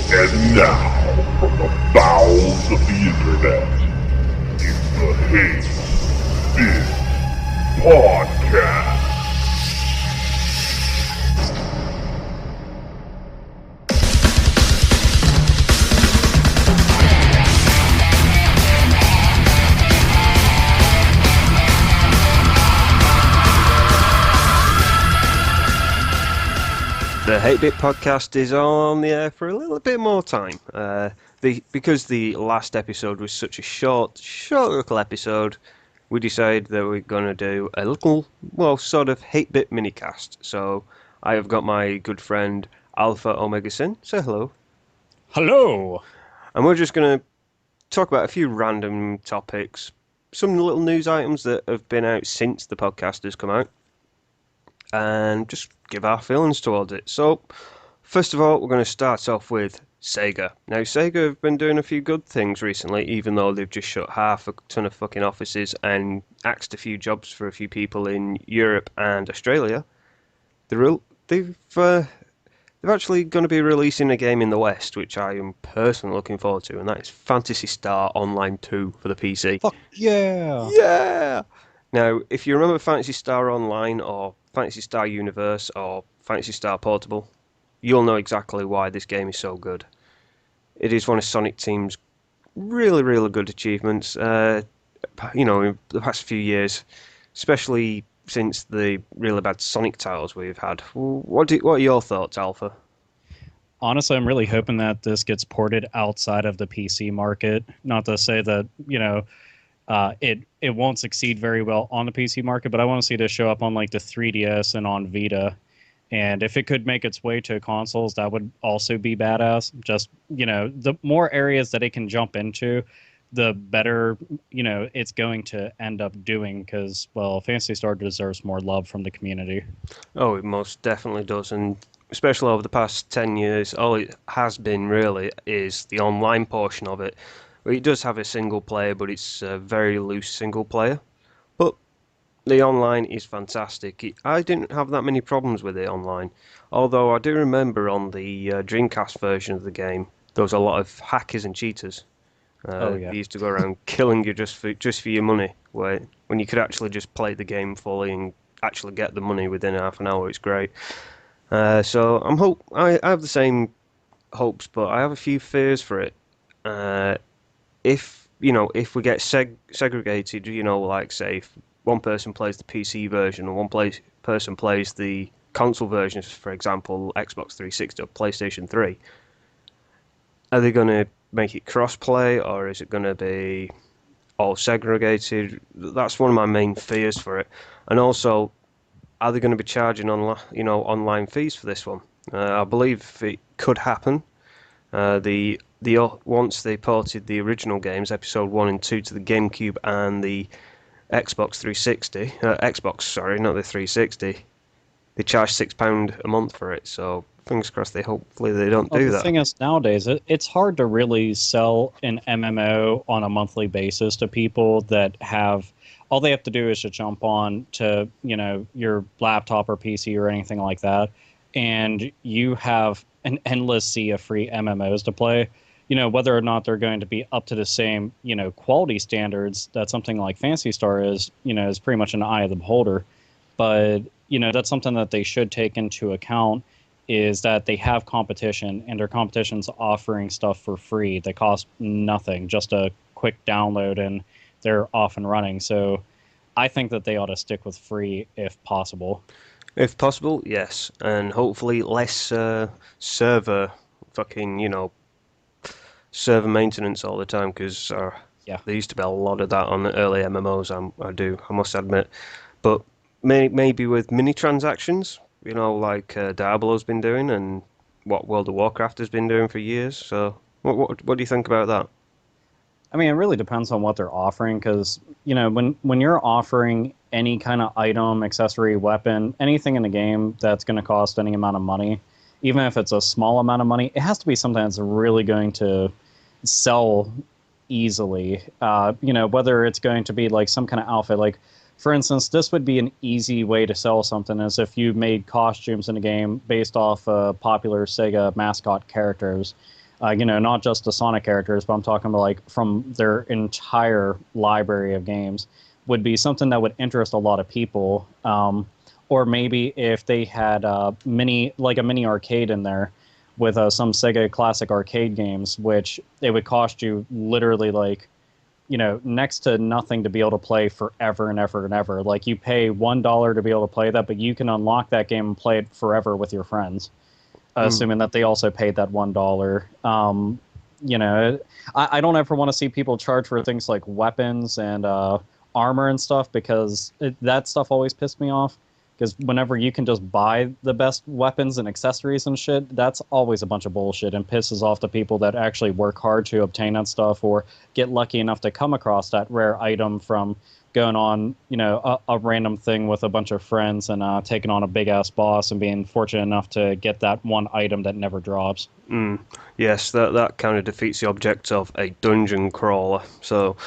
And now, from the bowels of the internet, it's the Hate Bit Podcast. The Hate Bit Podcast is on the air for a little bit more time. Because the last episode was such a short little episode, we decided that we're going to do a little, sort of Hate Bit Minicast. So I have got my good friend AlphaOmegaSin. Say hello. Hello! And we're just going to talk about a few random topics, some little news items that have been out since the podcast has come out, and just give our feelings towards it. So, first of all, we're going to start off with Sega. Now, Sega have been doing a few good things recently, even though they've just shut half a ton of fucking offices and axed a few jobs for a few people in Europe and Australia. They've actually going to be releasing a game in the West, which I am personally looking forward to, and that is Phantasy Star Online 2 for the PC. Fuck yeah! Yeah! Now, if you remember Phantasy Star Online, or Phantasy Star Universe, or Phantasy Star Portable, you'll know exactly why this game is so good. It is one of Sonic Team's really, really good achievements, in the past few years, especially since the really bad Sonic titles we've had. What are your thoughts, Alpha? Honestly, I'm really hoping that this gets ported outside of the PC market. Not to say that, it won't succeed very well on the PC market, but I want to see this show up on like the 3DS and on Vita. And if it could make its way to consoles, that would also be badass. Just, the more areas that it can jump into, the better, it's going to end up doing, because, Phantasy Star deserves more love from the community. Oh, it most definitely does, and especially over the past 10 years, all it has been really is the online portion of it. It does have a single player, but it's a very loose single player. But the online is fantastic. I didn't have that many problems with it online, although I do remember on the Dreamcast version of the game, there was a lot of hackers and cheaters. They used to go around killing you just for your money, when you could actually just play the game fully and actually get the money within half an hour. It's great. So I have the same hopes, but I have a few fears for it. If we get segregated, like say if one person plays the PC version and one person plays the console versions, for example, Xbox 360 or PlayStation 3, are they going to make it cross-play, or is it going to be all segregated? That's one of my main fears for it. And also, are they going to be charging online fees for this one? I believe it could happen. Once they ported the original games, Episode 1 and 2, to the GameCube and the Xbox 360, not the 360, they charge £6 a month for it, so fingers crossed hopefully they don't do that. The thing is, nowadays, it's hard to really sell an MMO on a monthly basis to people that have, all they have to do is to jump on to, your laptop or PC or anything like that, and you have an endless sea of free MMOs to play. Whether or not they're going to be up to the same, quality standards that something like Phantasy Star is pretty much an eye of the beholder. But, that's something that they should take into account, is that they have competition, and their competition's offering stuff for free that costs nothing, just a quick download, and they're off and running. So I think that they ought to stick with free if possible. If possible, yes. And hopefully less server maintenance all the time, because there used to be a lot of that on the early MMOs, I must admit. But maybe with mini transactions, like Diablo's been doing and what World of Warcraft has been doing for years. So what do you think about that? I mean, it really depends on what they're offering, because, when you're offering any kind of item, accessory, weapon, anything in the game that's going to cost any amount of money, even if it's a small amount of money, it has to be something that's really going to sell easily. Whether it's going to be like some kind of outfit, like, for instance, this would be an easy way to sell something, as if you made costumes in a game based off popular Sega mascot characters. Not just the Sonic characters, but I'm talking about like from their entire library of games, would be something that would interest a lot of people. Or maybe if they had a mini arcade in there with some Sega classic arcade games, which it would cost you literally like, next to nothing to be able to play forever and ever and ever. Like you pay $1 to be able to play that, but you can unlock that game and play it forever with your friends, assuming that they also paid that $1. I don't ever want to see people charge for things like weapons and armor and stuff, because that stuff always pissed me off. Because whenever you can just buy the best weapons and accessories and shit, that's always a bunch of bullshit and pisses off the people that actually work hard to obtain that stuff or get lucky enough to come across that rare item from going on, a random thing with a bunch of friends and taking on a big-ass boss and being fortunate enough to get that one item that never drops. Yes, that kind of defeats the object of a dungeon crawler. So,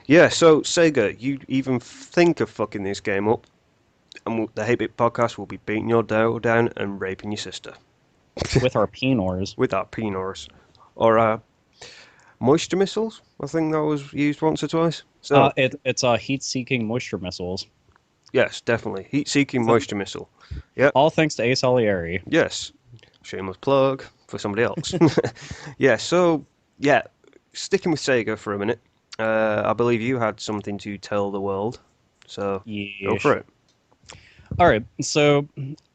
yeah, so Sega, you even think of fucking this game up, and the Hate Bit Podcast will be beating your dough down and raping your sister. With our penors. With our penors. Or moisture missiles, I think that was used once or twice. So, it's heat-seeking moisture missiles. Yes, definitely. Heat-seeking moisture missile. Yeah. All thanks to Ace Salieri. Yes. Shameless plug for somebody else. Yeah, so, yeah, sticking with Sega for a minute, I believe you had something to tell the world. So, go for it. All right, so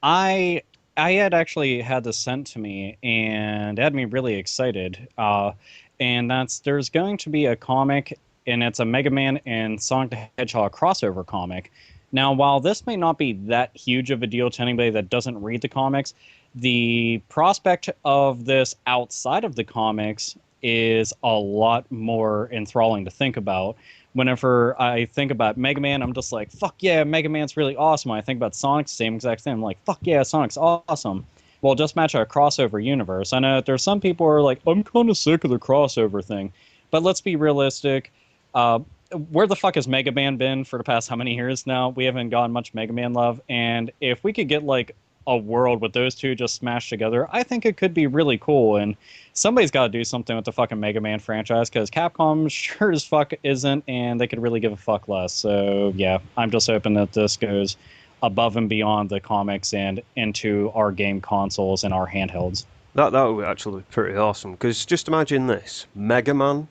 I had actually had this sent to me, and it had me really excited. And there's going to be a comic, and it's a Mega Man and Sonic the Hedgehog crossover comic. Now, while this may not be that huge of a deal to anybody that doesn't read the comics, the prospect of this outside of the comics is a lot more enthralling to think about. Whenever I think about Mega Man, I'm just like, fuck yeah, Mega Man's really awesome. When I think about Sonic, same exact thing. I'm like, fuck yeah, Sonic's awesome. Well, just match a crossover universe. I know that there's some people who are like, I'm kind of sick of the crossover thing. But let's be realistic. Where the fuck has Mega Man been for the past how many years now? We haven't gotten much Mega Man love. And if we could get like a world with those two just smashed together, I think it could be really cool. And somebody's got to do something with the fucking Mega Man franchise, because Capcom sure as fuck isn't, and they could really give a fuck less. So yeah, I'm just hoping that this goes above and beyond the comics and into our game consoles and our handhelds. That would actually be pretty awesome, because just imagine this: Mega Man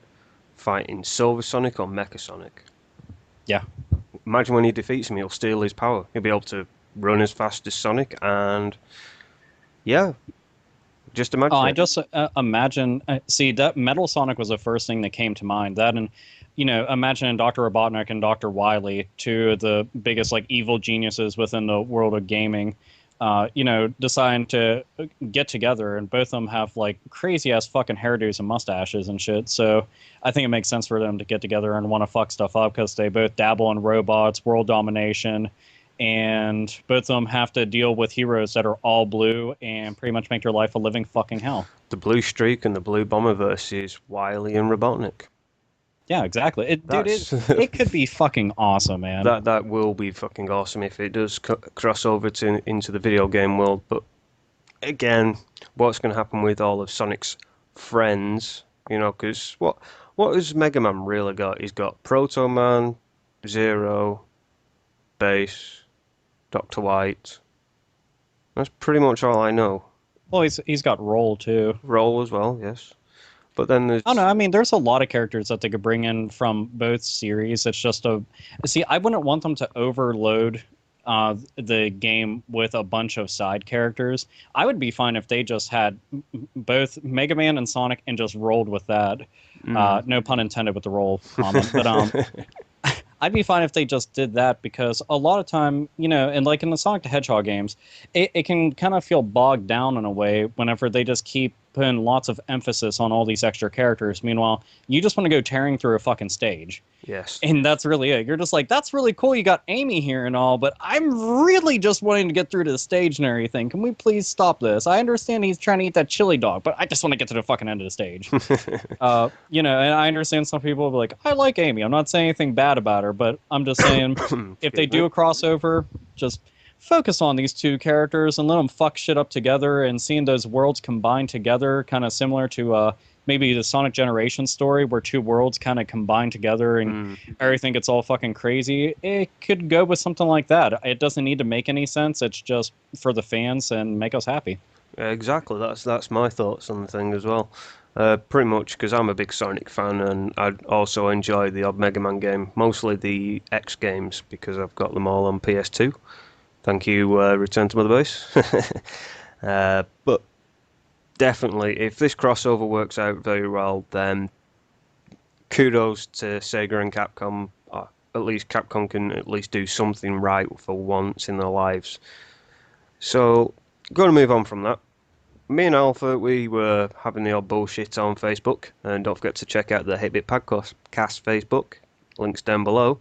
fighting Silver Sonic or Mecha Sonic. Yeah. Imagine when he defeats him, he'll steal his power. He'll be able to run as fast as Sonic, and yeah, just imagine. I just imagine. See, that Metal Sonic was the first thing that came to mind. That, and imagine Dr. Robotnik and Dr. Wily, two of the biggest like evil geniuses within the world of gaming, deciding to get together, and both of them have like crazy ass fucking hairdos and mustaches and shit. So I think it makes sense for them to get together and want to fuck stuff up, because they both dabble in robots, world domination. And both of them have to deal with heroes that are all blue and pretty much make your life a living fucking hell. The Blue Streak and the Blue Bomber versus Wily and Robotnik. Yeah, exactly. It could be fucking awesome, man. That will be fucking awesome if it does cross over into the video game world. But again, what's going to happen with all of Sonic's friends? Because what has Mega Man really got? He's got Proto Man, Zero, Bass, Dr. White. That's pretty much all I know. Well, he's got Roll too. Roll as well, yes. But then there's... I don't know. I mean, there's a lot of characters that they could bring in from both series. It's just See, I wouldn't want them to overload the game with a bunch of side characters. I would be fine if they just had both Mega Man and Sonic and just rolled with that. No pun intended with the roll comment. But I'd be fine if they just did that, because a lot of time, and like in the Sonic the Hedgehog games, it can kind of feel bogged down in a way whenever they just keep putting lots of emphasis on all these extra characters. Meanwhile, you just want to go tearing through a fucking stage. Yes. And that's really it. You're just like, that's really cool, you got Amy here and all, but I'm really just wanting to get through to the stage and everything. Can we please stop this? I understand he's trying to eat that chili dog, but I just want to get to the fucking end of the stage. And I understand some people will be like, I like Amy. I'm not saying anything bad about her, but I'm just saying if they do a crossover, just focus on these two characters and let them fuck shit up together, and seeing those worlds combine together, kind of similar to maybe the Sonic Generation story where two worlds kind of combine together and everything gets all fucking crazy. It could go with something like that. It doesn't need to make any sense. It's just for the fans and make us happy. Yeah, exactly. That's my thoughts on the thing as well. Pretty much because I'm a big Sonic fan, and I also enjoy the odd Mega Man game, mostly the X games because I've got them all on PS2. Thank you, Return to Mother Base. But definitely, if this crossover works out very well, then kudos to Sega and Capcom. At least Capcom can at least do something right for once in their lives. So, going to move on from that. Me and Alpha, we were having the odd bullshit on Facebook, and don't forget to check out the Hate Bit Minicast Facebook. Links down below.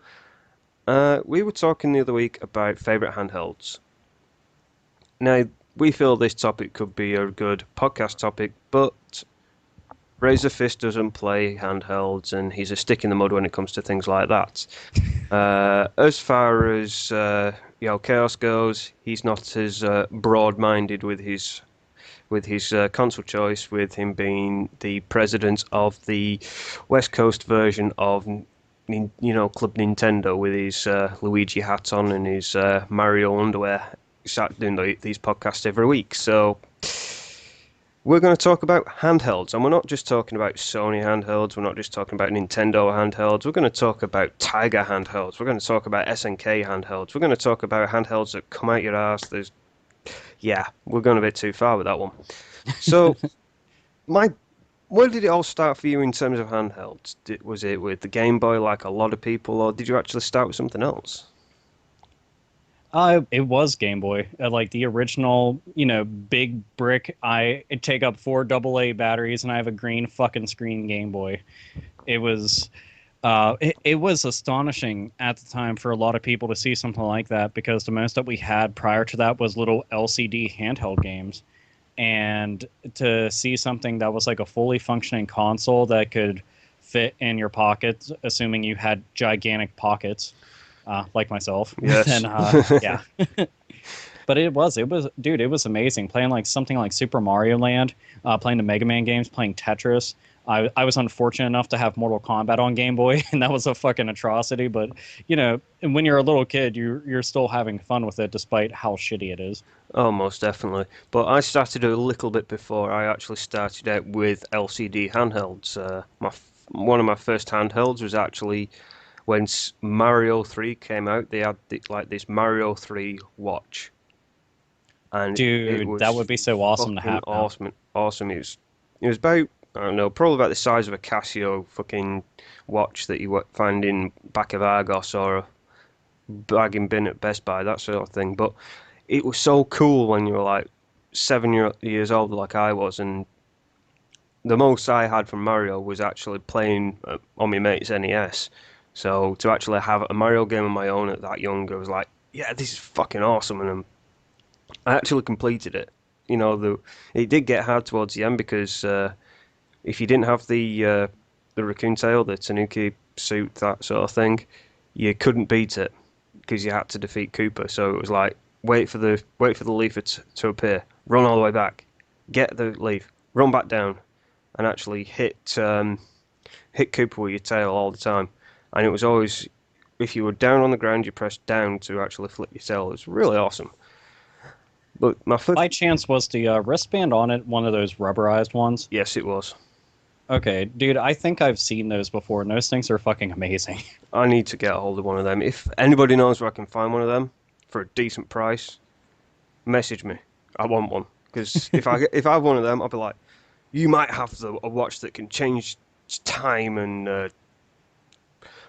We were talking the other week about favourite handhelds. Now, we feel this topic could be a good podcast topic, but Razor Fist doesn't play handhelds, and he's a stick in the mud when it comes to things like that. As far as Chaos goes, he's not as broad-minded with his console choice, with him being the president of the West Coast version of Club Nintendo, with his Luigi hat on and his Mario underwear. Sat doing these podcasts every week, so we're going to talk about handhelds, and we're not just talking about Sony handhelds, we're not just talking about Nintendo handhelds, we're going to talk about Tiger handhelds, we're going to talk about SNK handhelds, we're going to talk about handhelds that come out your ass. We're going a bit too far with that one. So, where did it all start for you in terms of handhelds? Was it with the Game Boy like a lot of people, or did you actually start with something else? It was Game Boy, like the original, big brick. I take up 4 AA batteries, and I have a green fucking screen Game Boy. It was, it was astonishing at the time for a lot of people to see something like that, because the most that we had prior to that was little LCD handheld games, and to see something that was like a fully functioning console that could fit in your pockets, assuming you had gigantic pockets. Like myself. Yes. And yeah. But it was amazing playing like something like Super Mario Land, playing the Mega Man games, playing Tetris. I was unfortunate enough to have Mortal Kombat on Game Boy, and that was a fucking atrocity. But and when you're a little kid, you're still having fun with it, despite how shitty it is. Oh, most definitely. But I started a little bit before. I actually started out with LCD handhelds. One of my first handhelds was actually when Mario 3 came out. They had this Mario 3 watch. And dude, that would be so awesome to have. Awesome. It was about, I don't know, probably about the size of a Casio fucking watch that you find in back of Argos or a bagging bin at Best Buy, that sort of thing. But it was so cool when you were like 7 years old, like I was, and the most I had from Mario was actually playing on my mate's NES. So to actually have a Mario game of my own at that young, I was like, yeah, this is fucking awesome, and I actually completed it. It did get hard towards the end, because if you didn't have the raccoon tail, the Tanuki suit, that sort of thing, you couldn't beat it because you had to defeat Koopa. So it was like, wait for the leaf to appear, run all the way back, get the leaf, run back down, and actually hit Koopa with your tail all the time. And it was always, if you were down on the ground, you pressed down to actually flip your tail. It was really awesome. But by chance, was the wristband on it one of those rubberized ones? Yes, it was. Okay, dude, I think I've seen those before, and those things are fucking amazing. I need to get a hold of one of them. If anybody knows where I can find one of them for a decent price, message me. I want one. Because if I have one of them, I'll be like, you might have a watch that can change time and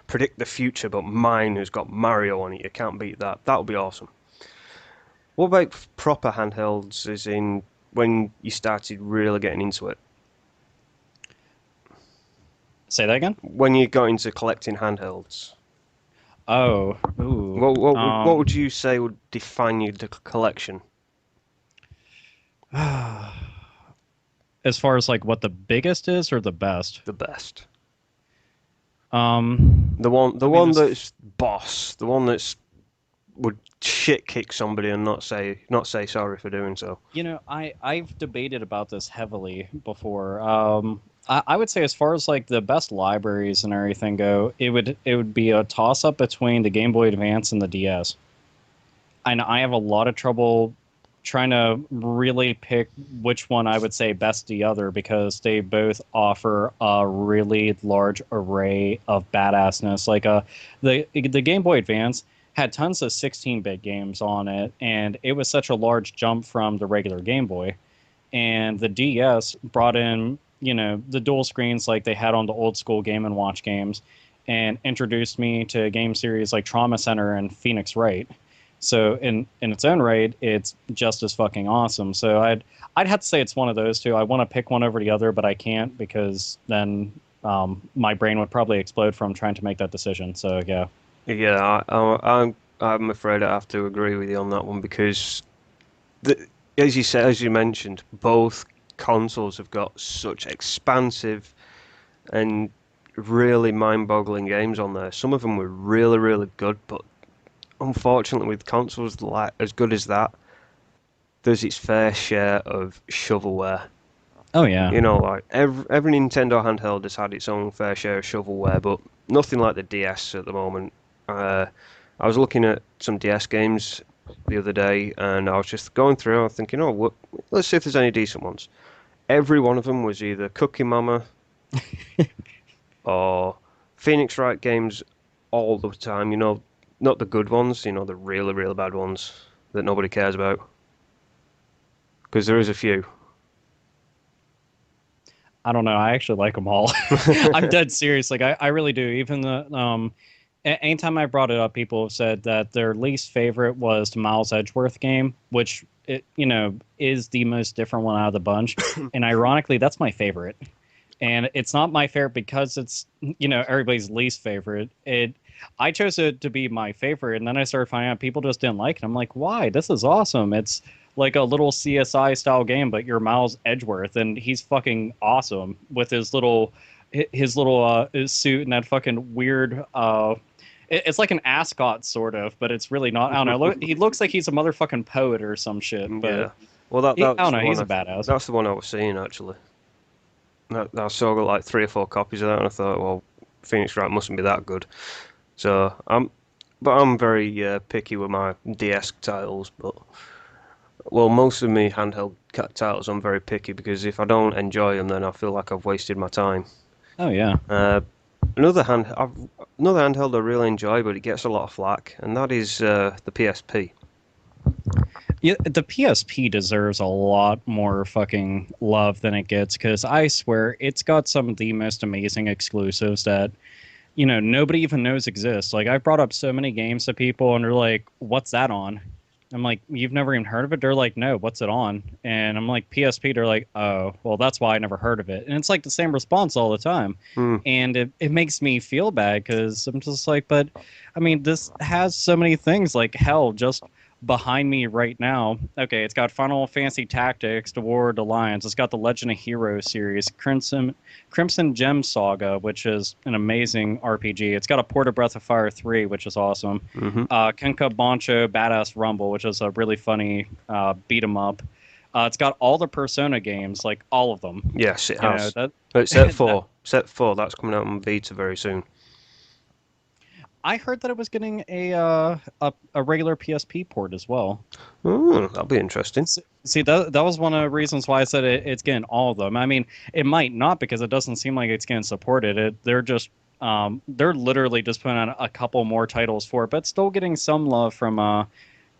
predict the future, but mine has got Mario on it. You can't beat that. That would be awesome. What about proper handhelds, as in when you started really getting into it? Say that again? When you got into collecting handhelds. Oh, ooh. What would you say would define your collection? As far as like what the biggest is or the best? The best. The one that's boss, the one that's would shit kick somebody and not say sorry for doing so. I've debated about this heavily before. I would say as far as like the best libraries and everything go, it would be a toss up between the Game Boy Advance and the DS. And I have a lot of trouble trying to really pick which one I would say best the other because they both offer a really large array of badassness. Like the Game Boy Advance had tons of 16-bit games on it, and it was such a large jump from the regular Game Boy. And the DS brought in, the dual screens like they had on the old school Game and Watch games, and introduced me to game series like Trauma Center and Phoenix Wright. So in its own right, it's just as fucking awesome. So I'd have to say it's one of those two. I want to pick one over the other, but I can't because then my brain would probably explode from trying to make that decision. So yeah. Yeah, I'm afraid I have to agree with you on that one because, as you mentioned, both consoles have got such expansive and really mind-boggling games on there. Some of them were really, really good, but unfortunately, with consoles like as good as that, there's its fair share of shovelware. Oh yeah. Like every Nintendo handheld has had its own fair share of shovelware, but nothing like the DS at the moment. I was looking at some DS games the other day, and I was just going through. I was thinking, let's see if there's any decent ones. Every one of them was either Cookie Mama or Phoenix Wright games all the time. Not the good ones. The really, really bad ones that nobody cares about. Because there is a few. I don't know. I actually like them all. I'm dead serious. Like I really do. Even the anytime I brought it up, people have said that their least favorite was the Miles Edgeworth game, which is the most different one out of the bunch. And ironically, that's my favorite. And it's not my favorite because it's everybody's least favorite. I chose it to be my favorite, and then I started finding out people just didn't like it. I'm like, why? This is awesome. It's like a little CSI style game, but you're Miles Edgeworth, and he's fucking awesome with his little his suit and that fucking weird. It's like an ascot sort of, but it's really not. I don't know. He looks like he's a motherfucking poet or some shit. But yeah. Well, I don't know. He's a badass. That's the one I was seeing actually. I saw like 3 or 4 copies of that, and I thought, well, Phoenix Wright mustn't be that good. So I'm very picky with my DS titles, but most of me handheld titles I'm very picky because if I don't enjoy them, then I feel like I've wasted my time. Oh yeah. Another handheld I really enjoy, but it gets a lot of flack, and that is the PSP. Yeah, the PSP deserves a lot more fucking love than it gets because I swear it's got some of the most amazing exclusives that nobody even knows exist. Like I've brought up so many games to people and they're like, what's that on? I'm like, you've never even heard of it? They're like, no, what's it on? And I'm like, PSP. They're like, oh, well, that's why I never heard of it. And it's like the same response all the time. And it makes me feel bad because I'm just like, but I mean, this has so many things. Like hell, just behind me right now. Okay, it's got Final Fantasy Tactics, The War of the Lions. It's got the Legend of Heroes series, Crimson Gem Saga, which is an amazing RPG. It's got a port of Breath of Fire 3, which is awesome. Kenka Bancho Badass Rumble, which is a really funny beat 'em up. It's got all the Persona games, like all of them. Yes, it has. Set 4. Set 4. That's coming out on Vita very soon. I heard that it was getting a regular PSP port as well. That'll be interesting. See, that was one of the reasons why I said it's getting all of them. I mean, it might not because it doesn't seem like it's getting supported. They're they're literally just putting out a couple more titles for it, but still getting some love from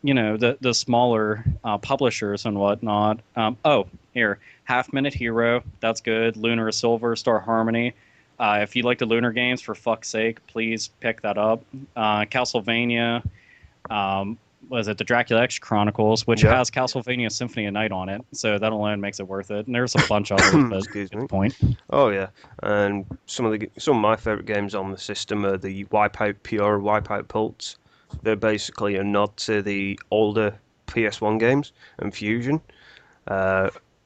the smaller publishers and whatnot. Here, Half Minute Hero, that's good. Lunar Silver, Star Harmony. If you like the Lunar games, for fuck's sake, please pick that up. Castlevania, was it the Dracula X Chronicles, which has Castlevania Symphony of Night on it, so that alone makes it worth it. And there's a bunch of others, but Excuse me. Point. Oh yeah, and some of my favorite games on the system are the Wipeout Pure, Wipeout Pulse. They're basically a nod to the older PS1 games and Fusion.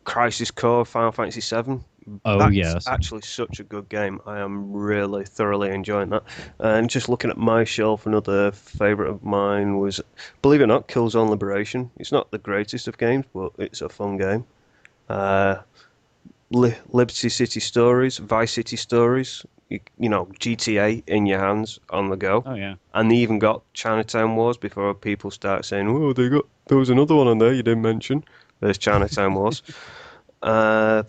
Crisis Core, Final Fantasy VII. Oh, That's yes. actually such a good game. I am really thoroughly enjoying that. And just looking at my shelf, another favourite of mine was, believe it or not, Killzone Liberation. It's not the greatest of games, but it's a fun game. Uh, Liberty City Stories, Vice City Stories, you know, GTA in your hands on the go. Oh, yeah. And they even got Chinatown Wars before people start saying, "Oh, there was another one on there you didn't mention." There's Chinatown Wars. Uh,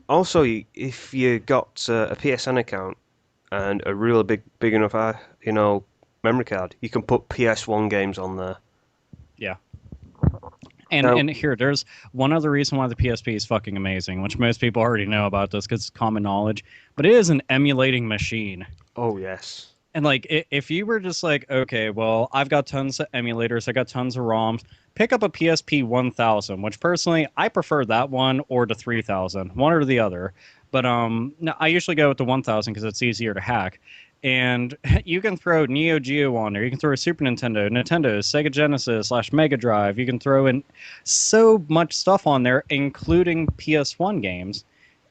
Also, if you got a PSN account and a really big enough, memory card, you can put PS1 games on there. Yeah. And Now, and here, there's one other reason why the PSP is fucking amazing, which most people already know about this because it's common knowledge, but it is an emulating machine. oh yes, And like, if you were just like, okay, well, I've got tons of emulators, I got tons of ROMs, pick up a PSP 1000, which personally I prefer that one or the 3000, one or the other. But no, I usually go with the 1000 because it's easier to hack. And you can throw Neo Geo on there. You can throw a Super Nintendo, Nintendo, Sega Genesis / Mega Drive. You can throw in so much stuff on there, including PS1 games.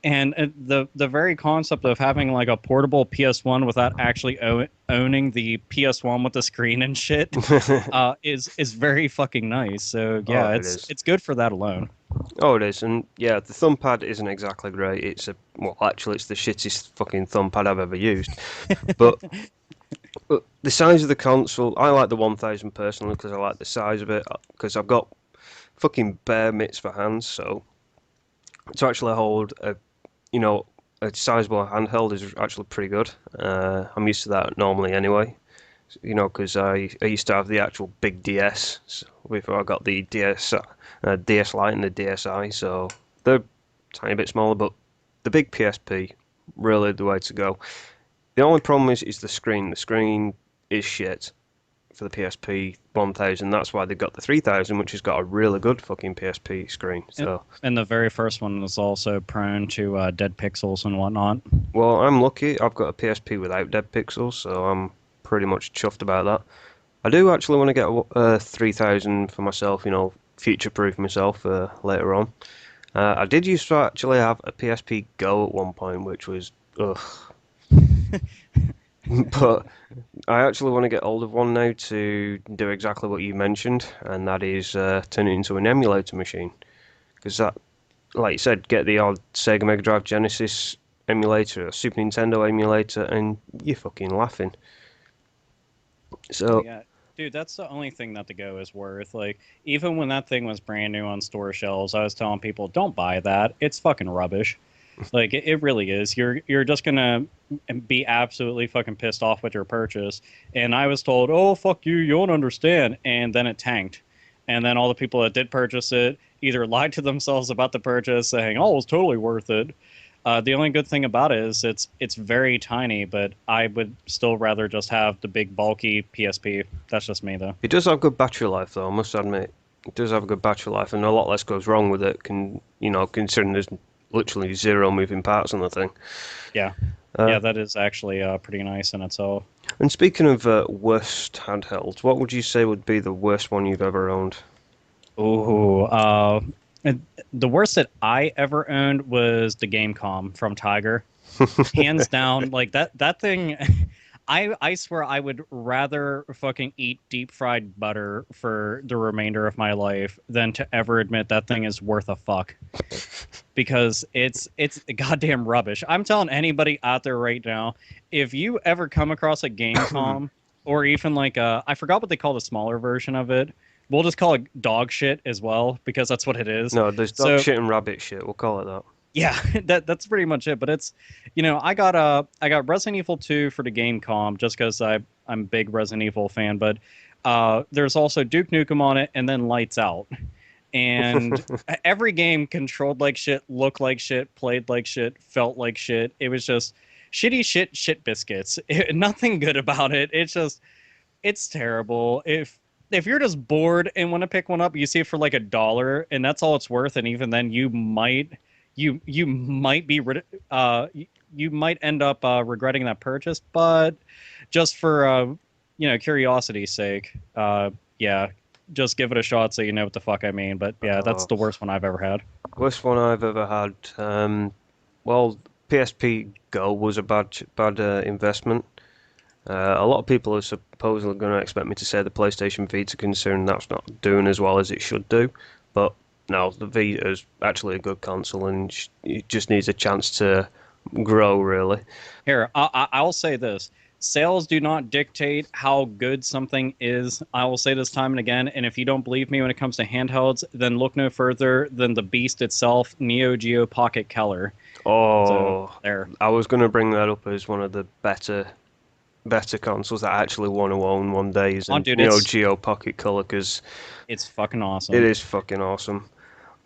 And the very concept of having like a portable PS1 without actually owning the PS1 with the screen and shit is very fucking nice. So oh yeah, it is, it's good for that alone. oh it is, and yeah, the thumb pad isn't exactly great. Actually, it's the shittest fucking thumb pad I've ever used. But, but the size of the console, I like the 1000 personally because I like the size of it. Because I've got fucking bare mitts for hands, so to actually hold you know, a sizable handheld is actually pretty good. I'm used to that normally anyway, you know, because I used to have the actual big DS before I got the DS Lite and the DSi, so they're a tiny bit smaller, but the big PSP, really the way to go. The only problem is the screen. The screen is shit for the PSP 1000. That's why they got the 3000, which has got a really good fucking PSP screen. So, And the very first one was also prone to dead pixels and whatnot. well, I'm lucky. I've got a PSP without dead pixels, so I'm pretty much chuffed about that. I do actually want to get a 3000 for myself, you know, future-proof myself later on. I did used to actually have a PSP Go at one point, which was ugh. But I actually want to get hold of one now to do exactly what you mentioned, and that is turn it into an emulator machine. Because that, like you said, get the odd Sega Mega Drive Genesis emulator, a Super Nintendo emulator, and you're fucking laughing. So, Yeah, dude, that's the only thing that the Go is worth. Like, even when that thing was brand new on store shelves, I was telling people, don't buy that. It's fucking rubbish. Like, it really is. You're just gonna be absolutely fucking pissed off with your purchase. And I was told, oh, fuck you, you don't understand. And then it tanked. And then all the people that did purchase it either lied to themselves about the purchase, saying, oh, it was totally worth it. The only good thing about it is it's very tiny, but I would still rather just have the big bulky PSP. That's just me, though. it does have good battery life, though, I must admit. It does have a good battery life, and a lot less goes wrong with it, considering there's literally zero moving parts on the thing. Yeah, that is actually pretty nice in itself. And speaking of worst handhelds, what would you say would be the worst one you've ever owned? Ooh, the worst that I ever owned was the Gamecom from Tiger. Hands down, like that thing. I swear I would rather fucking eat deep fried butter for the remainder of my life than to ever admit that thing is worth a fuck. Because it's goddamn rubbish. I'm telling anybody out there right now, if you ever come across a Gamecom or even like I forgot what they call the smaller version of it. We'll just call it dog shit as well because that's what it is. No, there's dog shit and rabbit shit. We'll call it that. Yeah, that's pretty much it. But it's, I got Resident Evil 2 for the Gamecom just because I'm a big Resident Evil fan. But there's also Duke Nukem on it, and then Lights Out. And every game controlled like shit, looked like shit, played like shit, felt like shit. It was just shitty shit biscuits. Nothing good about it. It's terrible. If you're just bored and want to pick one up, you see it for like $1, and that's all it's worth. And even then, you might end up regretting that purchase. But just for curiosity's sake, yeah, just give it a shot so you know what the fuck I mean. But yeah, that's the worst one I've ever had. Worst one I've ever had. Well, PSP Go was a bad investment. A lot of people are supposedly going to expect me to say the PlayStation Vita, considering that's not doing as well as it should do. But no, the Vita is actually a good console, and it just needs a chance to grow, really. Here, I'll say this. Sales do not dictate how good something is. I will say this time and again, and if you don't believe me when it comes to handhelds, then look no further than the beast itself, Neo Geo Pocket Color. So, Oh, there. I was going to bring that up as one of the better consoles that I actually want to own one day is Oh, a dude, Neo Geo Pocket Color, because it's fucking awesome. it is fucking awesome.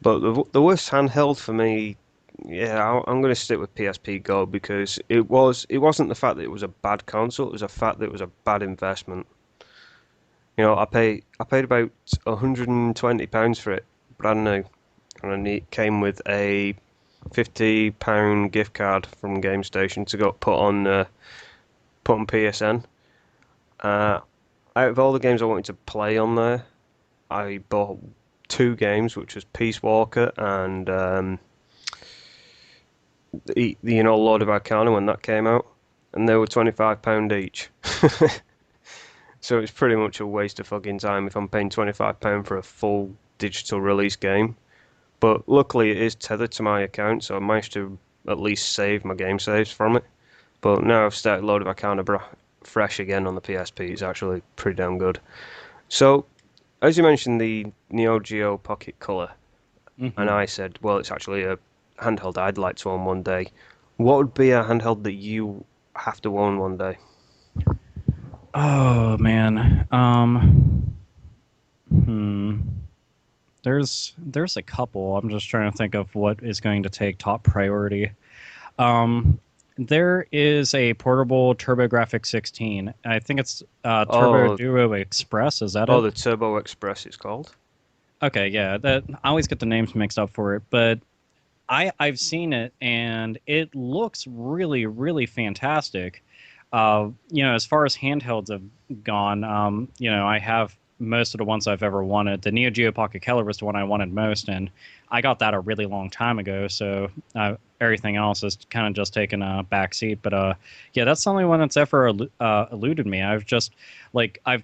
But the worst handheld for me, yeah, I'm going to stick with PSP Go, because it wasn't the fact that it was a bad console, it was the fact that it was a bad investment. You know, I paid about £120 for it, brand new, and it came with a £50 gift card from GameStation to go put on PSN. Out of all the games I wanted to play on there, I bought two games, which was Peace Walker and Lord of Arcana when that came out, and they were £25 each. So it's pretty much a waste of fucking time if I'm paying £25 for a full digital release game. But luckily it is tethered to my account, so I managed to at least save my game saves from it. But now I've started Lord of Arcana fresh again on the PSP. It's actually pretty damn good. So, as you mentioned, the Neo Geo Pocket Color, and I said, well, it's actually a handheld I'd like to own one day. What would be a handheld that you have to own one day? Oh man. There's a couple. I'm just trying to think of what is going to take top priority. There is a portable TurboGrafx 16. I think it's Turbo Duo Express. Is that it? Oh, the Turbo Express it's called. Okay, yeah. That I always get the names mixed up for it, but I've seen it and it looks really, really fantastic. As far as handhelds have gone, I have most of the ones I've ever wanted. The Neo Geo Pocket Color was the one I wanted most, and I got that a really long time ago. So everything else has kind of just taken a backseat. But yeah, that's the only one that's ever eluded me. I've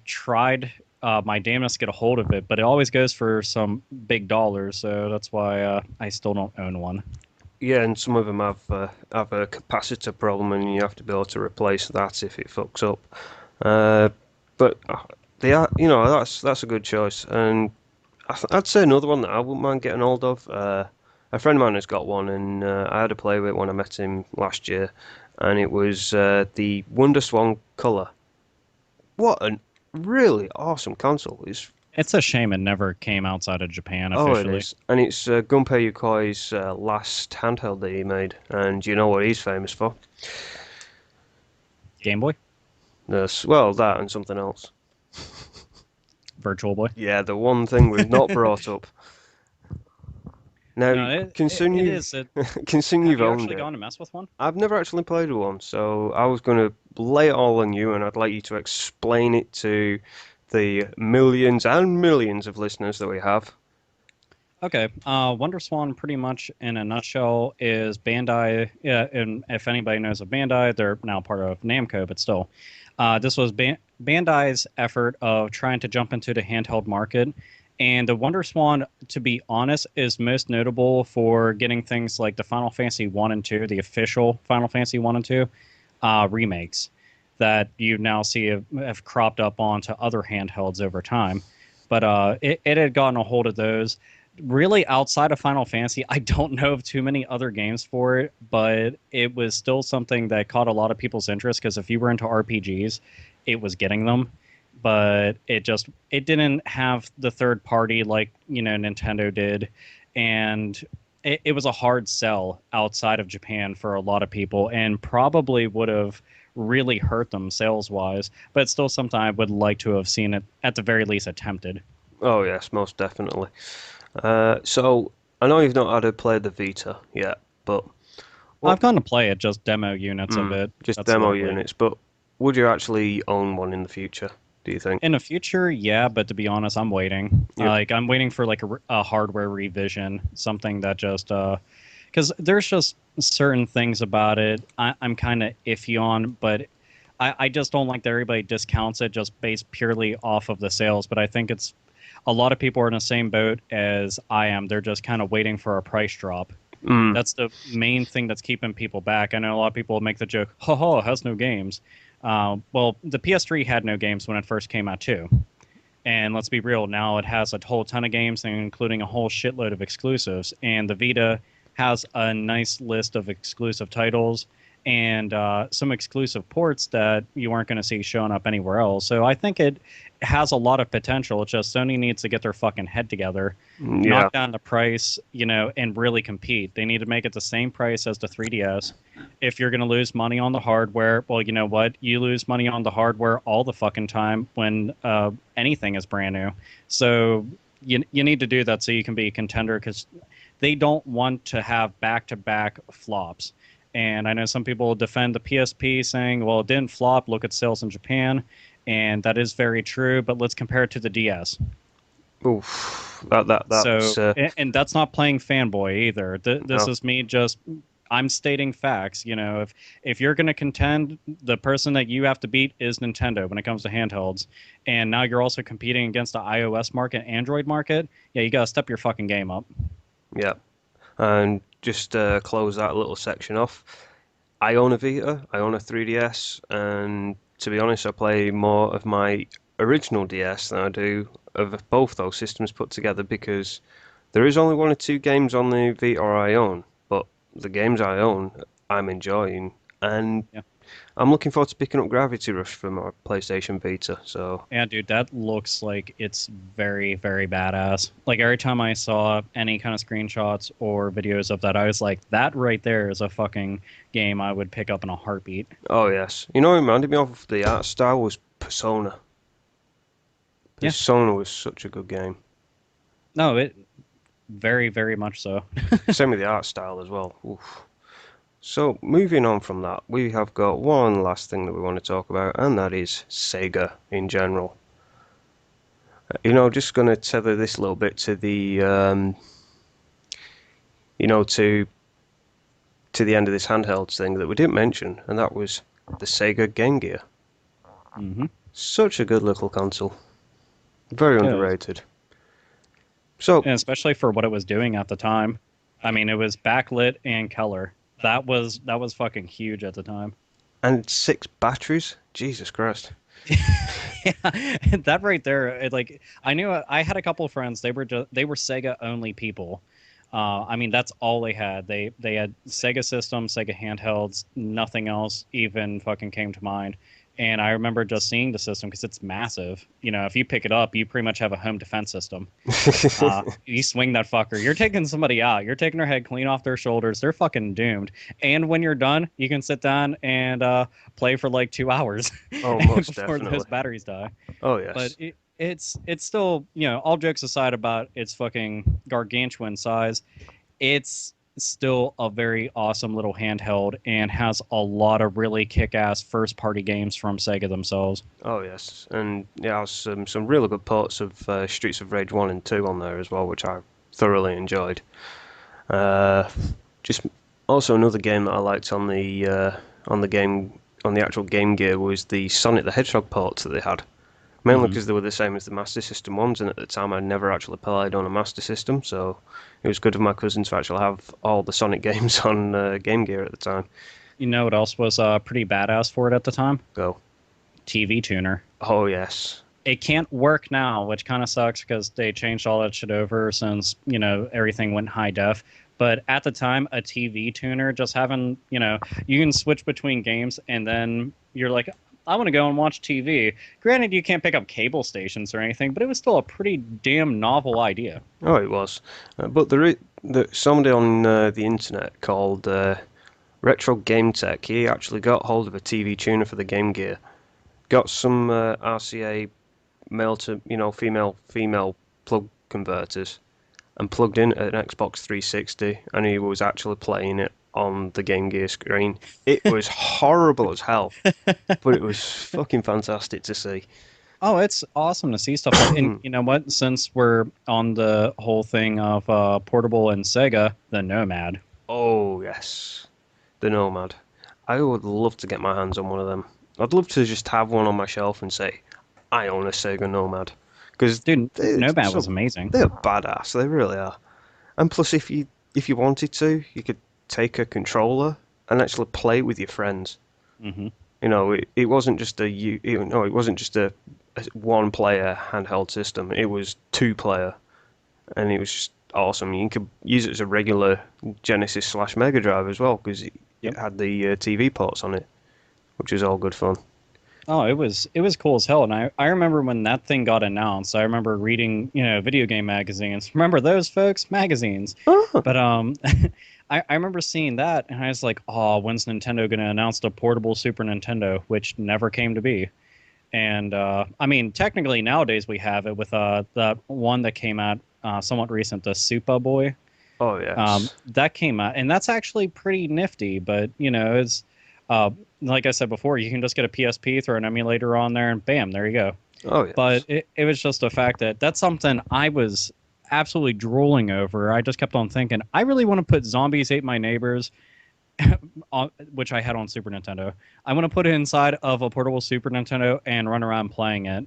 tried my damnedest to get a hold of it, but it always goes for some big dollars. So that's why I still don't own one. Yeah, and some of them have a capacitor problem, and you have to be able to replace that if it fucks up. But they are, that's a good choice. And I'd say another one that I wouldn't mind getting hold of. A friend of mine has got one, and I had a play with it when I met him last year, and it was the WonderSwan Color. What a really awesome console! It's a shame it never came outside of Japan officially. Oh, it is. And it's Gunpei Yokoi's last handheld that he made. And you know what he's famous for? Game Boy? Yes, well, that and something else. Virtual Boy? Yeah, the one thing we've not brought up. Now, No, considering it you've is. considering you've Have you owned actually it, gone to mess with one? I've never actually played with one, so I was going to lay it all on you, and I'd like you to explain it to the millions and millions of listeners that we have. Okay, WonderSwan, pretty much in a nutshell, is Bandai. Yeah, and if anybody knows of Bandai, they're now part of Namco, but still, this was Bandai's effort of trying to jump into the handheld market. And the WonderSwan, to be honest, is most notable for getting things like the Final Fantasy 1 and 2, the official Final Fantasy 1 and 2 remakes that you now see have cropped up onto other handhelds over time. But it had gotten a hold of those. Really, outside of Final Fantasy, I don't know of too many other games for it, but it was still something that caught a lot of people's interest, because if you were into RPGs, it was getting them. But it didn't have the third party like Nintendo did, and it was a hard sell outside of Japan for a lot of people, and probably would have really hurt them sales wise. But it's still something I would like to have seen it at the very least attempted. Oh yes, most definitely. So I know you've not had to play the Vita yet, but I've gone to play it, just demo units of it. just That's demo lovely. units. But would you actually own one in the future? Do you think? In the future, yeah, but to be honest, I'm waiting. Yep. I'm waiting for like a hardware revision, something that just because there's just certain things about it I'm kind of iffy on, but I just don't like that everybody discounts it just based purely off of the sales. But I think it's a lot of people are in the same boat as I am. They're just kind of waiting for a price drop. That's the main thing that's keeping people back. I know a lot of people make the joke, "Ha ha, it has no games." Well, the PS3 had no games when it first came out too. And let's be real, now it has a whole ton of games, including a whole shitload of exclusives. And the Vita has a nice list of exclusive titles and some exclusive ports that you aren't going to see showing up anywhere else. So I think it has a lot of potential. It's just Sony needs to get their fucking head together, knock down the price, and really compete. They need to make it the same price as the 3DS. If you're going to lose money on the hardware, well, you know what? You lose money on the hardware all the fucking time when anything is brand new. So you need to do that so you can be a contender, because they don't want to have back-to-back flops. And I know some people defend the PSP saying, well, it didn't flop. Look at sales in Japan. And that is very true. But let's compare it to the DS. Oof. That's, and that's not playing fanboy either. This is me just... I'm stating facts. If you're going to contend, the person that you have to beat is Nintendo when it comes to handhelds. And now you're also competing against the iOS market, Android market. Yeah, you got to step your fucking game up. Yeah. And just to close that little section off, I own a Vita, I own a 3DS, and to be honest, I play more of my original DS than I do of both those systems put together, because there is only one or two games on the Vita I own, but the games I own, I'm enjoying, and I'm looking forward to picking up Gravity Rush for my PlayStation Vita. So yeah, dude, that looks like it's very, very badass. Like every time I saw any kind of screenshots or videos of that, I was like, that right there is a fucking game I would pick up in a heartbeat. Oh yes, what reminded me of the art style was Persona. Persona was such a good game. No, it very, very much so. Same with the art style as well. Oof. So, moving on from that, we have got one last thing that we want to talk about, and that is Sega in general. Just going to tether this a little bit to the, to the end of this handhelds thing that we didn't mention, and that was the Sega Game Gear. Mm-hmm. Such a good little console. Very underrated. So, and especially for what it was doing at the time. I mean, it was backlit and color. That was fucking huge at the time. And 6 batteries? Jesus Christ. Yeah, that right there, I knew I had a couple of friends. They were Sega only people. I mean, that's all they had. They had Sega systems, Sega handhelds, nothing else even fucking came to mind. And I remember just seeing the system because it's massive. If you pick it up, you pretty much have a home defense system. You swing that fucker, you're taking somebody out. You're taking their head clean off their shoulders. They're fucking doomed. And when you're done, you can sit down and play for like 2 hours oh, most before definitely. those batteries die. Oh, yes. But it's still, all jokes aside about its fucking gargantuan size, it's still a very awesome little handheld and has a lot of really kick-ass first-party games from Sega themselves. Oh yes, and it has some really good parts of Streets of Rage 1 and 2 on there as well, which I thoroughly enjoyed. Just also another game that I liked on the actual Game Gear was the Sonic the Hedgehog ports that they had. Mainly because they were the same as the Master System ones, and at the time I never actually played on a Master System, so it was good of my cousin to actually have all the Sonic games on Game Gear at the time. You know what else was pretty badass for it at the time? Go. TV tuner. Oh, yes. It can't work now, which kind of sucks because they changed all that shit over since, everything went high def. But at the time, a TV tuner, just having, you can switch between games, and then you're like, I want to go and watch TV. Granted, you can't pick up cable stations or anything, but it was still a pretty damn novel idea. Oh, it was. But somebody on the internet called Retro Game Tech, he actually got hold of a TV tuner for the Game Gear. Got some RCA male to female plug converters, and plugged in an Xbox 360, and he was actually playing it on the Game Gear screen. It was horrible as hell, but it was fucking fantastic to see. Oh, it's awesome to see stuff. And you know what? Since we're on the whole thing of portable and Sega, the Nomad. Oh, yes. The Nomad. I would love to get my hands on one of them. I'd love to just have one on my shelf and say, I own a Sega Nomad. Because Dude, Nomad was amazing. they're badass, they really are. And plus, if you wanted to, you could take a controller and actually play with your friends. Hmm. You know, it wasn't just it wasn't just a one-player handheld system. It was two-player, and it was just awesome. You could use it as a regular Genesis / Mega Drive as well because it Yep. had the TV ports on it, which was all good fun. Oh, it was cool as hell. And I remember when that thing got announced, I remember reading, video game magazines. Remember those folks? Magazines. Oh, But I remember seeing that and I was like, oh, when's Nintendo gonna announce the portable Super Nintendo, which never came to be. And I mean, technically nowadays we have it with the one that came out somewhat recent, the Super Boy. oh yes. That came out, and that's actually pretty nifty. But it's uh, like I said before, you can just get a PSP, throw an emulator on there, and bam, there you go. Oh yes. But it was just a fact that that's something I was absolutely drooling over. I just kept on thinking, I really want to put Zombies Ate My Neighbors, which I had on Super Nintendo. I want to put it inside of a portable Super Nintendo and run around playing it.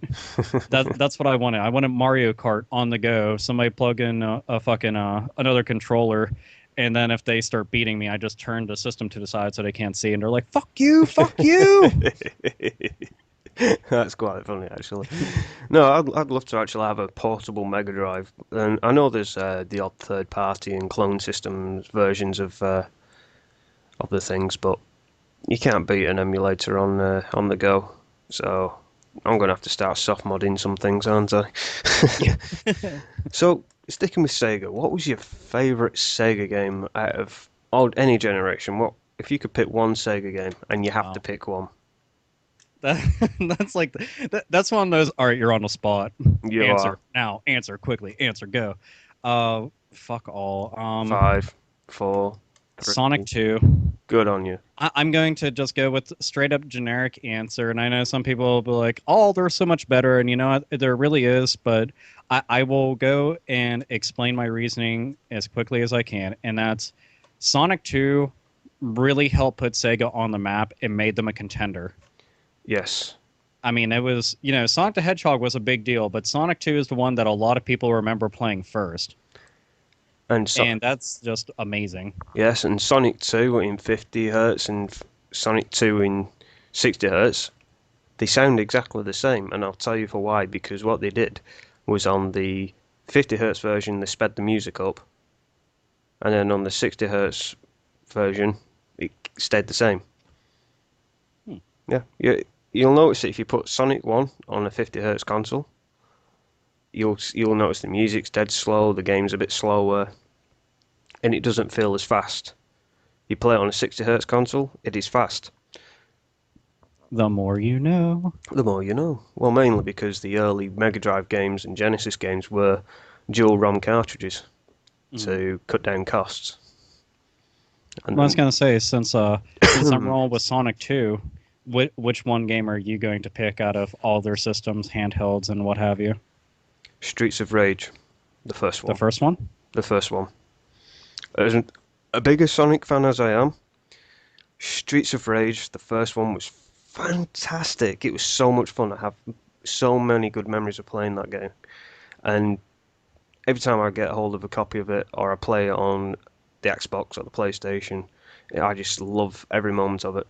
That's what I wanted. I wanted Mario Kart on the go. Somebody plug in a fucking another controller, and then if they start beating me, I just turn the system to the side so they can't see, and they're like, "Fuck you, fuck you." That's quite funny, actually. No, I'd love to actually have a portable Mega Drive, and I know there's the odd third-party and clone systems versions of the things, but you can't beat an emulator on the go. So I'm gonna have to start soft modding some things, aren't I? So sticking with Sega, what was your favourite Sega game out of any generation? What if you could pick one Sega game and you have Wow. to pick one? That's like that's one of those. All right, you're on the spot. You Answer are now. Answer quickly. Answer go. Fuck all. 5, 4, 3. Sonic 2. Good on you. I'm going to just go with straight up generic answer, and I know some people will be like, "Oh, they're so much better," and there really is, but I will go and explain my reasoning as quickly as I can, and that's Sonic 2 really helped put Sega on the map and made them a contender. Yes. I mean, it was, Sonic the Hedgehog was a big deal, but Sonic 2 is the one that a lot of people remember playing first. And And that's just amazing. yes, and Sonic 2 in 50 hertz and Sonic 2 in 60 hertz, they sound exactly the same, and I'll tell you for why. Because what they did was on the 50 hertz version, they sped the music up, and then on the 60 hertz version, it stayed the same. Hmm. Yeah, you'll notice that if you put Sonic 1 on a 50 hertz console, you'll notice the music's dead slow, the game's a bit slower, and it doesn't feel as fast. You play it on a 60 hertz console, it is fast. The more you know. The more you know. Well, mainly because the early Mega Drive games and Genesis games were dual ROM cartridges to cut down costs. And Well, I was going to say, since I'm rolling with Sonic 2, which one game are you going to pick out of all their systems, handhelds, and what have you? Streets of Rage, the first one. The first one? The first one. As a bigger Sonic fan as I am, Streets of Rage, the first one, was fantastic. It was so much fun. I have so many good memories of playing that game. And every time I get hold of a copy of it or I play it on the Xbox or the PlayStation, I just love every moment of it.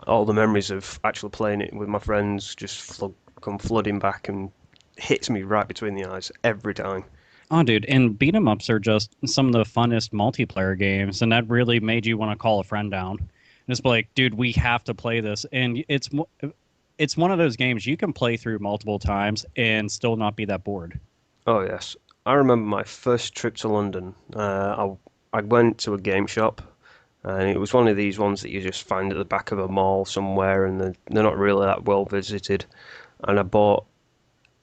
All the memories of actually playing it with my friends just come flooding back and hits me right between the eyes every time. Oh, dude, and beat 'em ups are just some of the funnest multiplayer games, and that really made you want to call a friend down. And just be like, dude, we have to play this. And it's one of those games you can play through multiple times and still not be that bored. Oh yes, I remember my first trip to London. I went to a game shop, and it was one of these ones that you just find at the back of a mall somewhere, and they're not really that well visited. And I bought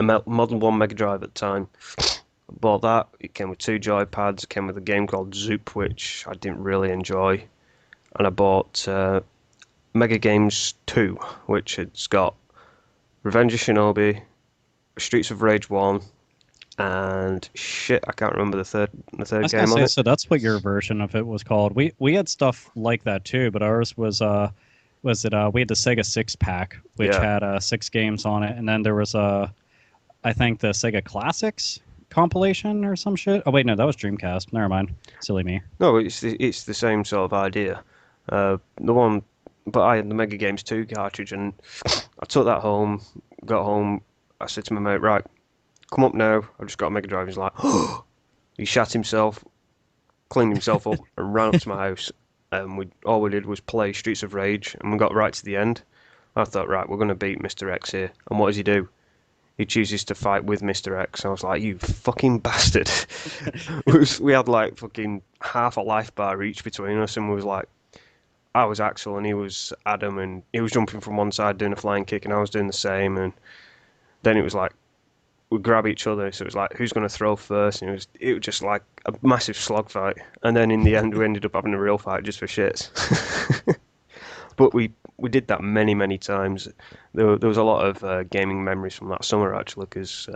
a Model 1 Mega Drive at the time. I bought that. It came with 2 joypads. It came with a game called Zoop, which I didn't really enjoy. And I bought Mega Games 2, which has got Revenge of Shinobi, Streets of Rage 1, and shit, I can't remember the third I was gonna game on say, it. so that's what your version of it was called. We had stuff like that too, but ours was it we had the Sega 6-pack, which Yeah. had 6 games on it, and then there was I think the Sega Classics compilation or some shit. Oh wait, no, that was Dreamcast. Never mind, silly me. No, it's the same sort of idea. The one, but I had the Mega Games 2 cartridge, and I took that home. Got home, I said to my mate, right, come up now. I've just got a Mega Drive. He's like, he shat himself, cleaned himself up, and ran up to my house. And all we did was play Streets of Rage, and we got right to the end. I thought, right, we're going to beat Mr. X here. And what does he do? He chooses to fight with Mr. X. I was like, you fucking bastard. We had like fucking half a life bar each between us, and we was like, I was Axel and he was Adam, and he was jumping from one side doing a flying kick, and I was doing the same. And then it was like, we'd grab each other, so it was like, who's going to throw first? And it was just like a massive slog fight. And then in the end, we ended up having a real fight just for shits. But we did that many, many times. There was a lot of gaming memories from that summer, actually, because,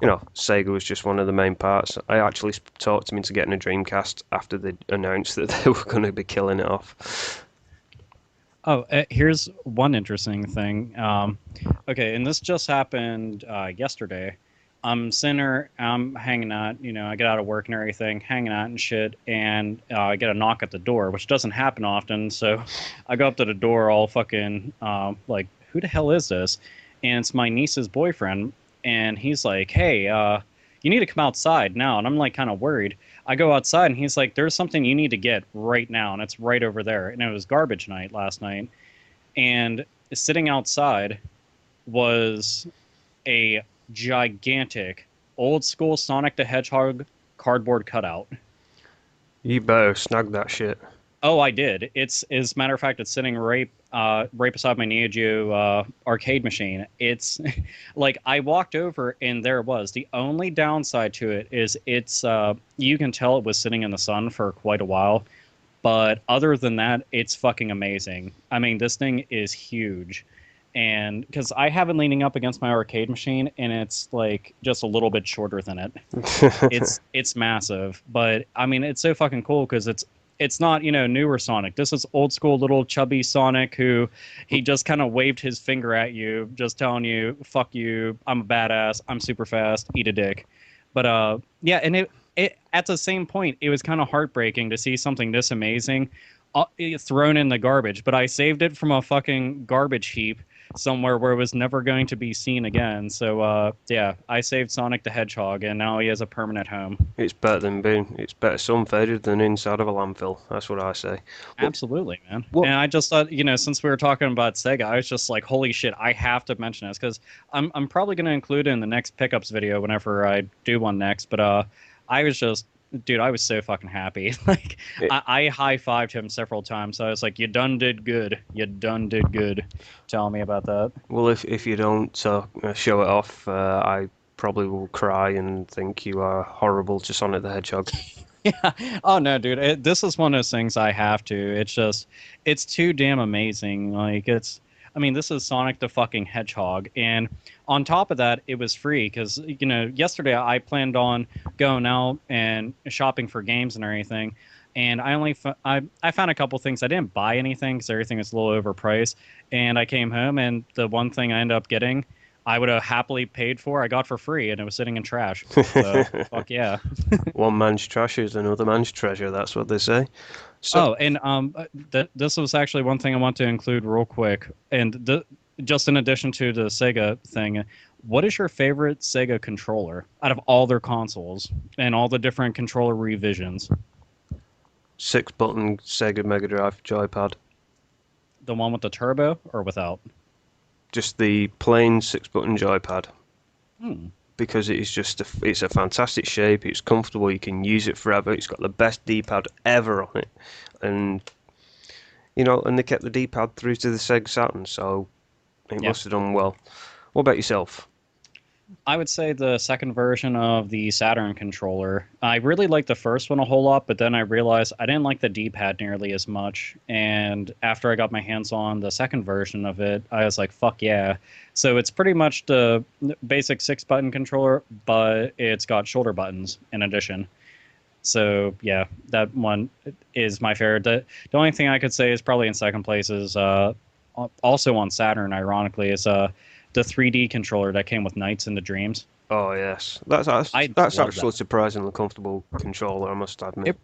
Sega was just one of the main parts. I actually talked him into getting a Dreamcast after they announced that they were going to be killing it off. Oh, here's one interesting thing. Okay, and this just happened yesterday. I'm hanging out, I get out of work and everything, hanging out and shit, and I get a knock at the door, which doesn't happen often. So I go up to the door all fucking like, who the hell is this? And it's my niece's boyfriend, and he's like, hey, you need to come outside now. And I'm like kind of worried. I go outside, and he's like, there's something you need to get right now, and it's right over there. And it was garbage night last night. And sitting outside was a gigantic old school Sonic the Hedgehog cardboard cutout. You better snag that shit. Oh, I did. It's, as a matter of fact, it's sitting right beside my Neo Geo arcade machine. It's like, I walked over and there it was. The only downside to it is it's you can tell it was sitting in the sun for quite a while, but other than that, it's fucking amazing. I mean, this thing is huge. And because I have it leaning up against my arcade machine, and it's like just a little bit shorter than it. It's massive, but I mean, it's so fucking cool because it's not, newer Sonic. This is old school little chubby Sonic who he just kind of waved his finger at you, just telling you, fuck you, I'm a badass, I'm super fast, eat a dick. But yeah, and it at the same point, it was kind of heartbreaking to see something this amazing thrown in the garbage. But I saved it from a fucking garbage heap somewhere where it was never going to be seen again. So yeah, I saved Sonic the Hedgehog, and now he has a permanent home. It's better sun faded than inside of a landfill. That's what I say. Absolutely, man. And I just thought, since we were talking about Sega, I was just like, holy shit, I have to mention this because I'm probably going to include it in the next pickups video whenever I do one next. But I was just, dude, I was so fucking happy. Like, I high-fived him several times. So I was like, you done did good. You done did good. Tell me about that. Well, if you don't show it off, I probably will cry and think you are horrible to Sonic the Hedgehog. Yeah. Oh, no, dude. This is one of those things I have to. It's just, it's too damn amazing. Like, this is Sonic the fucking Hedgehog. And on top of that, it was free because, yesterday I planned on going out and shopping for games and everything. And I found a couple things. I didn't buy anything because everything was a little overpriced. And I came home, and the one thing I ended up getting, I would have happily paid for, I got for free, and it was sitting in trash. So, fuck yeah. One man's trash is another man's treasure. That's what they say. So, and this was actually one thing I want to include real quick. And just in addition to the Sega thing, what is your favorite Sega controller out of all their consoles and all the different controller revisions? 6-button Sega Mega Drive joypad. The one with the turbo or without? Just the plain 6-button joypad. Hmm. Because it is just it's a fantastic shape. It's comfortable. You can use it forever. It's got the best D-pad ever on it, and and they kept the D-pad through to the Sega Saturn, so it must have done well. What about yourself? I would say the second version of the Saturn controller. I really liked the first one a whole lot, but then I realized I didn't like the D-pad nearly as much. And after I got my hands on the second version of it, I was like, fuck yeah. So it's pretty much the basic 6-button controller, but it's got shoulder buttons in addition. So yeah, that one is my favorite. The only thing I could say is probably in second place is also on Saturn, ironically, is the 3D controller that came with Nights into Dreams. Oh yes, that's I that's love actually a that. surprisingly comfortable controller, I must admit.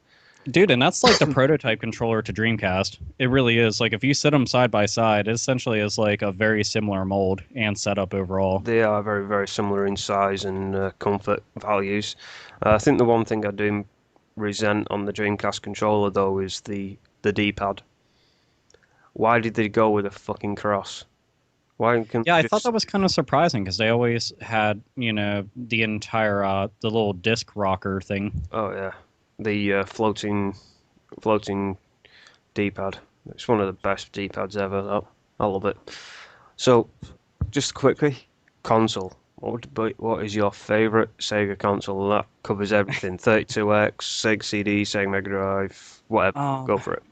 Dude, and that's like the prototype controller to Dreamcast. It really is. Like if you sit them side by side, it essentially is like a very similar mold and setup overall. They are very, very similar in size and comfort values. I think the one thing I do resent on the Dreamcast controller though is the D-pad. Why did they go with a fucking cross? Why can Yeah, I they thought just that was kind of surprising because they always had, the entire the little disc rocker thing. oh yeah, the floating D-pad. It's one of the best D-pads ever. I love it. So, just quickly, console. What is your favorite Sega console? That covers everything. 32X, Sega CD, Sega Mega Drive, whatever. Go for it.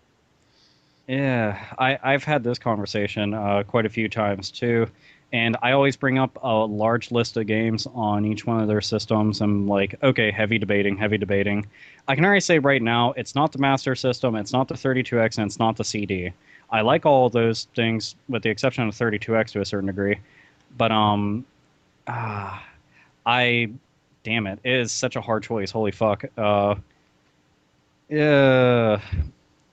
Yeah, I've had this conversation quite a few times too, and I always bring up a large list of games on each one of their systems. I'm like, okay, heavy debating, heavy debating. I can already say right now, it's not the Master System, it's not the 32X, and it's not the CD. I like all of those things, with the exception of the 32X to a certain degree, but ah, I, damn it, it is such a hard choice. Holy fuck. Yeah.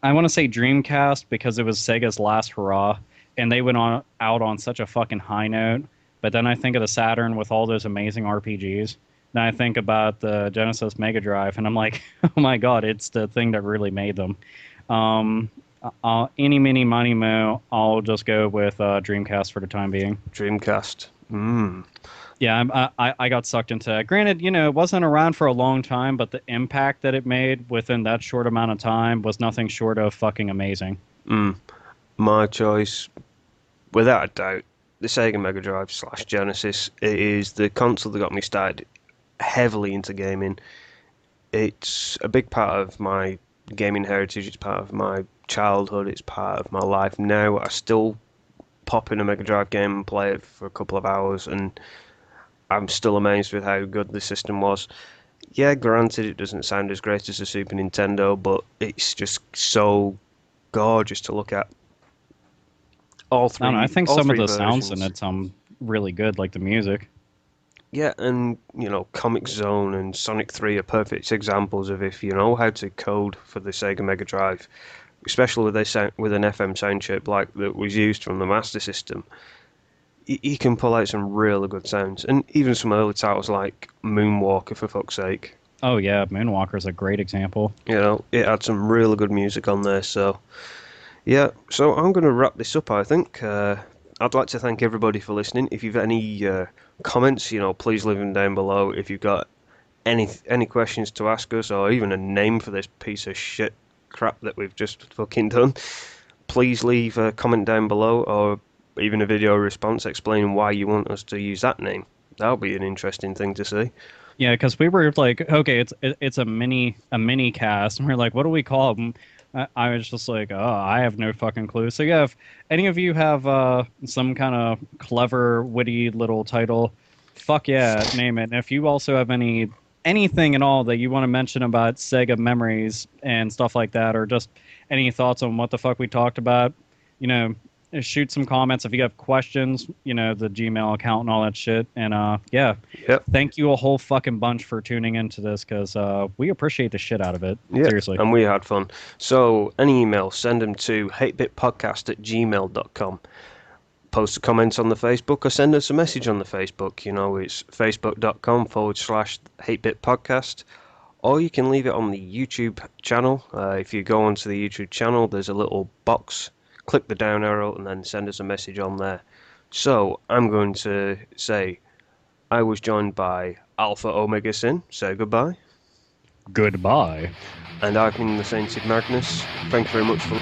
I want to say Dreamcast because it was Sega's last hurrah, and they went out on such a fucking high note. But then I think of the Saturn with all those amazing RPGs. Then I think about the Genesis Mega Drive, and I'm like, oh my god, it's the thing that really made them. Um, Eeny, meeny, miny, mo, I'll just go with Dreamcast for the time being. Dreamcast. Yeah, I got sucked into that. Granted, it wasn't around for a long time, but the impact that it made within that short amount of time was nothing short of fucking amazing. My choice, without a doubt, the Sega Mega Drive / Genesis. It is the console that got me started heavily into gaming. It's a big part of my gaming heritage. It's part of my childhood. It's part of my life now. I still pop in a Mega Drive game and play it for a couple of hours, and I'm still amazed with how good the system was. Yeah, granted, it doesn't sound as great as the Super Nintendo, but it's just so gorgeous to look at. All I don't know, I think all some of three the sounds in versions. it's really good, like the music. Yeah, and Comic Zone and Sonic 3 are perfect examples of if you know how to code for the Sega Mega Drive, especially with an FM sound chip like that was used from the Master System. You can pull out some really good sounds, and even some early titles like Moonwalker, for fuck's sake. Oh yeah, Moonwalker's a great example. It had some really good music on there. So yeah, so I'm going to wrap this up. I think I'd like to thank everybody for listening. If you've any comments, please leave them down below. If you've got any questions to ask us, or even a name for this piece of shit crap that we've just fucking done, please leave a comment down below, or even a video response explaining why you want us to use that name. That'll be an interesting thing to see. Yeah, because we were like, okay, it's a mini cast, and we're like, what do we call them? I was just like, oh, I have no fucking clue. So yeah, if any of you have some kind of clever, witty little title, fuck yeah, name it. And if you also have anything at all that you want to mention about Sega memories and stuff like that, or just any thoughts on what the fuck we talked about, shoot some comments. If you have questions, the Gmail account and all that shit. And yeah, Yep. thank you a whole fucking bunch for tuning into this, because we appreciate the shit out of it. Yeah, Seriously. and we had fun. So, any email, send them to hatebitpodcast@gmail.com. Post a comment on the Facebook or send us a message on the Facebook. It's facebook.com/hatebitpodcast. Or you can leave it on the YouTube channel. If you go onto the YouTube channel, there's a little box. Click the down arrow and then send us a message on there. So, I'm going to say I was joined by AlphaOmegaSin. Say goodbye. Goodbye. And I've been the Sainted Magnus. Thank you very much for